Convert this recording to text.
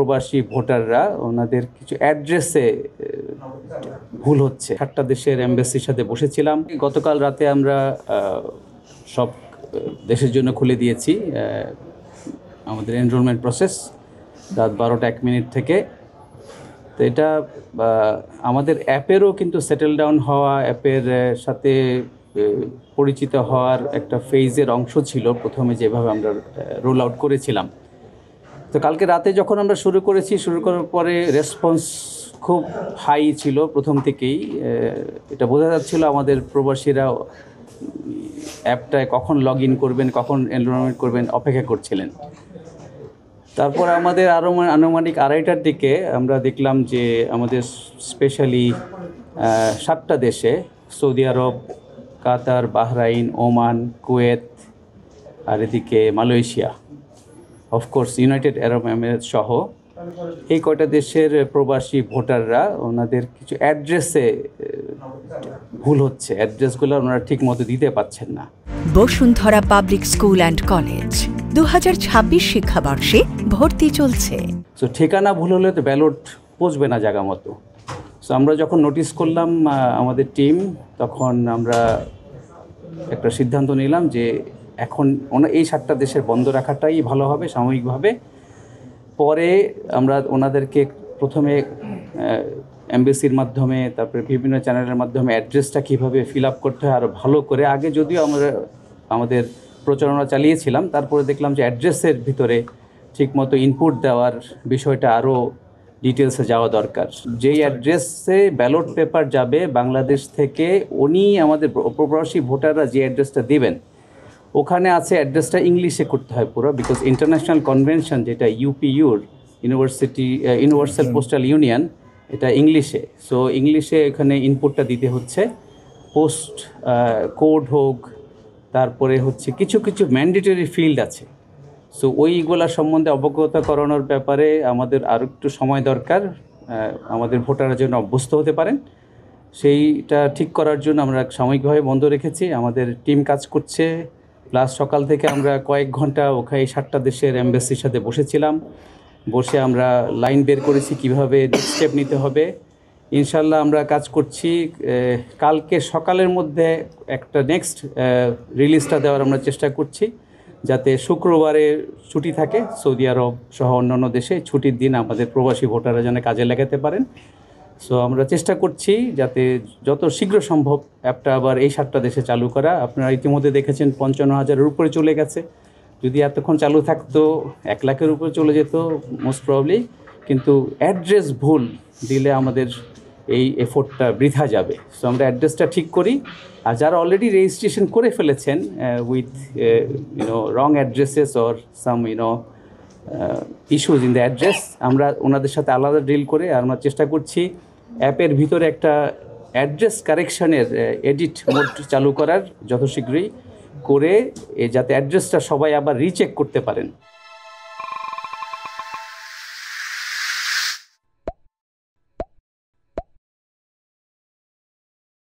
প্রবাসী ভোটাররা ওনাদের কিছু অ্যাড্রেসে ভুল হচ্ছে। 7টা দেশের এমবাসির সাথে বসেছিলাম। গতকাল রাতে আমরা সব দেশের জন্য খুলে দিয়েছি আমাদের এনরোলমেন্ট প্রসেস রাত 12টা 1 মিনিট থেকে। তো এটা আমাদের অ্যাপেরও কিন্তু সেটেল ডাউন হওয়া, অ্যাপের সাথে পরিচিত হওয়ার একটা ফেজের অংশ ছিল প্রথমে যেভাবে আমরা রোল আউট করেছিলাম। তো কালকে রাতে যখন আমরা শুরু করার পরে রেসপন্স খুব হাই ছিল প্রথম থেকেই। এটা বোঝা যাচ্ছিল আমাদের প্রবাসীরা অ্যাপটায় কখন লগ ইন করবেন, কখন এনরোলমেন্ট করবেন অপেক্ষা করছিলেন। তারপর আমাদের আনুমানিক 2:30টার দিকে আমরা দেখলাম যে আমাদের স্পেশালি 7টা দেশে, সৌদি আরব, কাতার, বাহরাইন, ওমান, কুয়েত, আর এদিকে মালয়েশিয়া, অফকোর্স ইউনাইটেড আরব এমিরেট সহ এই কয়টা দেশের প্রবাসী ভোটাররা ওনাদের কিছু অ্যাড্রেসে ভুল হচ্ছে। অ্যাড্রেসগুলো ওনারা ঠিক মতো দিতে পারছেন না। Bashundhara public school and college 2026 শিক্ষাবর্ষে ভর্তি চলছে। সো ঠিকানা ভুল হলে তো ব্যালট পৌঁছবে না জায়গা মতো। সো আমরা যখন নোটিস করলাম আমাদের টিম, তখন আমরা একটা সিদ্ধান্ত নিলাম যে এখন এই 7টা দেশের বন্ধ রাখাটাই ভালো হবে সাময়িকভাবে। পরে আমরা ওনাদেরকে প্রথমে এমবেসির মাধ্যমে, তারপরে বিভিন্ন চ্যানেলের মাধ্যমে অ্যাড্রেসটা কীভাবে ফিল আপ করতে হয় আরও ভালো করে, আগে যদিও আমরা আমাদের প্রচারণা চালিয়েছিলাম, তারপরে দেখলাম যে অ্যাড্রেসের ভিতরে ঠিকমতো ইনপুট দেওয়ার বিষয়টা আরও ডিটেলসে যাওয়া দরকার। যেই অ্যাড্রেসে ব্যালট পেপার যাবে বাংলাদেশ থেকে, উনি আমাদের প্রবাসী ভোটাররা যে অ্যাড্রেসটা দেবেন ওখানে আছে অ্যাড্রেসটা ইংলিশে করতে হয় পুরো, বিকজ ইন্টারন্যাশনাল কনভেনশন যেটা ইউপিইউর ইউনিভার্সাল পোস্টাল ইউনিয়ন, এটা ইংলিশে। সো ইংলিশে এখানে ইনপুটটা দিতে হচ্ছে। পোস্ট কোড হোক, তারপরে হচ্ছে কিছু ম্যান্ডেটরি ফিল্ড আছে। সো ওইগুলা সম্বন্ধে অবগত করানোর ব্যাপারে আমাদের আরও একটু সময় দরকার, আমাদের ভোটাররা যেন অভ্যস্ত হতে পারেন। সেইটা ঠিক করার জন্য আমরা সাময়িকভাবে বন্ধ রেখেছি। আমাদের টিম কাজ করছে। প্লাস সকাল থেকে আমরা কয়েক ঘন্টা ওখানে 7টা দেশের এমবাসির সাথে বসে আমরা লাইন বের করেছি কীভাবে স্টেপ নিতে হবে। ইনশাল্লাহ আমরা কাজ করছি। কালকে সকালের মধ্যে একটা নেক্সট রিলিজটা দেওয়ার আমরা চেষ্টা করছি, যাতে শুক্রবারে ছুটি থাকে সৌদি আরব সহ অন্যান্য দেশে। ছুটির দিন আমাদের প্রবাসী ভোটাররা যেন কাজে লাগাতে পারেন। সো আমরা চেষ্টা করছি যাতে যত শীঘ্র সম্ভব অ্যাপটা আবার এই 7টা দেশে চালু করা। আপনারা ইতিমধ্যে দেখেছেন 55,000-এর উপরে চলে গেছে। যদি এতক্ষণ চালু থাকতো 1 লাখের উপরে চলে যেত মোস্ট প্রবলি। কিন্তু অ্যাড্রেস ভুল দিলে আমাদের এই এফোর্টটা বৃথা যাবে। সো আমরা অ্যাড্রেসটা ঠিক করি। আর যারা অলরেডি রেজিস্ট্রেশন করে ফেলেছেন with wrong addresses or some issues in the address, আমরা ওনাদের সাথে আলাদা ডিল করে আমরা চেষ্টা করছি অ্যাপের ভিতরে একটা অ্যাড্রেস কারেকশনের এডিট মোড চালু করার যত শীঘ্রই করে, যাতে অ্যাড্রেসটা সবাই আবার রিচেক করতে পারেন।